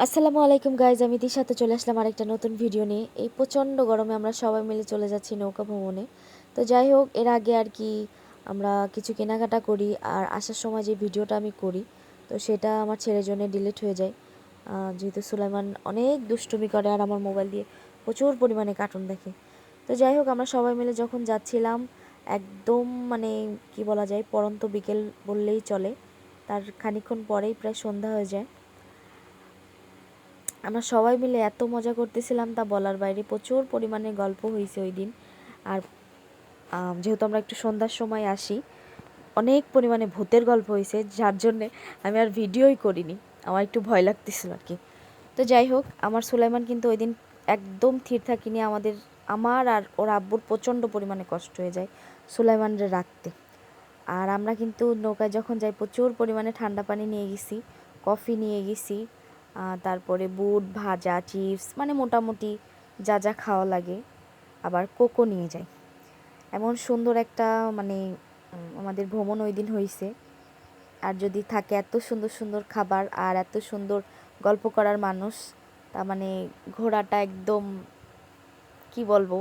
আসসালামু আলাইকুম গাইজ, আমি সাথে চলে আসলাম আরেকটা নতুন ভিডিও নিয়ে। এই প্রচণ্ড গরমে আমরা সবাই মিলে চলে যাচ্ছি নৌকা ভ্রমণে। তো যাই হোক, এর আগে আর কি আমরা কিছু কেনাকাটা করি, আর আসার সময় যে ভিডিওটা আমি করি তো সেটা আমার ছেলের জন্য ডিলিট হয়ে যায়, যেহেতু সুলাইমান অনেক দুষ্টুমি করে আর আমার মোবাইল দিয়ে প্রচুর পরিমাণে কার্টুন দেখে। তো যাই হোক, আমরা সবাই মিলে যখন যাচ্ছিলাম একদম মানে কি বলা যায়, পড়ন্ত বিকেল বললেই চলে। তার খানিকক্ষণ পরেই প্রায় সন্ধ্যা হয়ে যায়। আমরা সবাই মিলে এত মজা করতেছিলাম তা বলার বাইরে। প্রচুর পরিমাণে গল্প হয়েছে ওই দিন। আর যেহেতু আমরা একটু সন্ধ্যার সময় আসি, অনেক পরিমাণে ভূতের গল্প হয়েছে, যার জন্যে আমি আর ভিডিওই করিনি, আমার একটু ভয় লাগতেছিল আর কি। তো যাই হোক, আমার সুলাইমান কিন্তু ওই দিন একদম থির থাকিনি। আমার আর ওর আব্বুর প্রচণ্ড পরিমাণে কষ্ট হয়ে যায় সুলাইমানরে রাখতে। আর আমরা কিন্তু নৌকায় যখন যাই প্রচুর পরিমাণে ঠান্ডা পানি নিয়ে গেছি, কফি নিয়ে গেছি, তারপরে বুট ভাজা, চিপস, মানে মোটামুটি যা যা খাওয়া লাগে। আবার কোকো নিয়ে যাই। এমন সুন্দর একটা মানে আমাদের ভ্রমণ ওই দিন হয়েছে। আর যদি থাকে এত সুন্দর সুন্দর খাবার আর এত সুন্দর গল্প করার মানুষ, তা মানে ঘোরাটা একদম কি বলবো,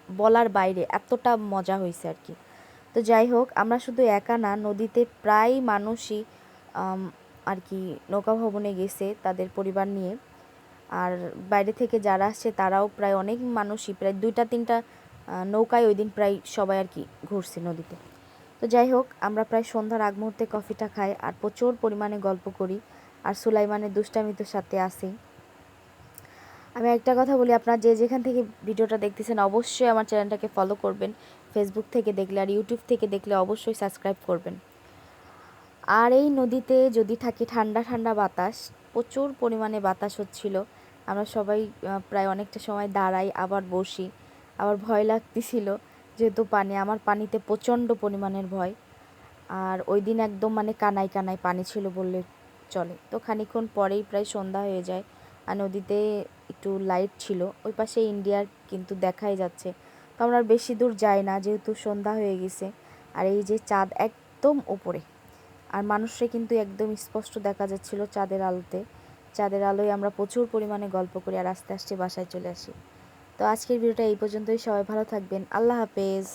বলার বাইরে, এতটা মজা হয়েছে আর কি। তো যাই হোক, আমরা শুধু একা না, নদীতে প্রায় মানুষই আর কি নৌকা ভবনে গেছে তাদের পরিবার নিয়ে। আর বাইরে থেকে যারা আসছে তারাও প্রায় অনেক মানুষই, প্রায় 2-3টা নৌকায় ওই দিন প্রায় সবাই আর কি ঘুরছে নদীতে। তো যাই হোক, আমরা প্রায় সন্ধ্যার আগ মুহূর্তে কফিটা খাই আর প্রচুর পরিমাণে গল্প করি। আর সুলাইমানের দুষ্টামি তো সাথে আসেই। আমি একটা কথা বলি, আপনারা যে যেখান থেকে ভিডিওটা দেখতেছেন অবশ্যই আমার চ্যানেলটাকে ফলো করবেন। ফেসবুক থেকে দেখলে আর ইউটিউব থেকে দেখলে অবশ্যই সাবস্ক্রাইব করবেন। আর এই নদীতে যদি থাকে ঠান্ডা ঠান্ডা বাতাস, প্রচুর পরিমাণে বাতাস হচ্ছিল। আমরা সবাই প্রায় অনেকটা সময় দাঁড়াই, আবার বসি, আবার ভয় লাগতেছিল যেহেতু আমার পানিতে প্রচণ্ড পরিমাণের ভয়। আর ওই দিন একদম মানে কানায় কানায় পানি ছিল বললে চলে। তো খানিকক্ষণ পরেই প্রায় সন্ধ্যা হয়ে যায়। আর নদীতে একটু লাইট ছিল, ওই পাশে ইন্ডিয়ার কিন্তু দেখাই যাচ্ছে। তো আমরা বেশি দূর যাই না যেহেতু সন্ধ্যা হয়ে গেছে। আর এই যে চাঁদ একদম উপরে, আর মানুষরা কিন্তু একদম স্পষ্ট দেখা যাচ্ছিল চাঁদের আলোতে। চাঁদের আলোয় আমরা প্রচুর পরিমাণে গল্প করি আর আস্তে আস্তে বাসায় চলে আসি। তো আজকের ভিডিওটা এই পর্যন্তই। সবাই ভালো থাকবেন। আল্লাহ হাফেজ।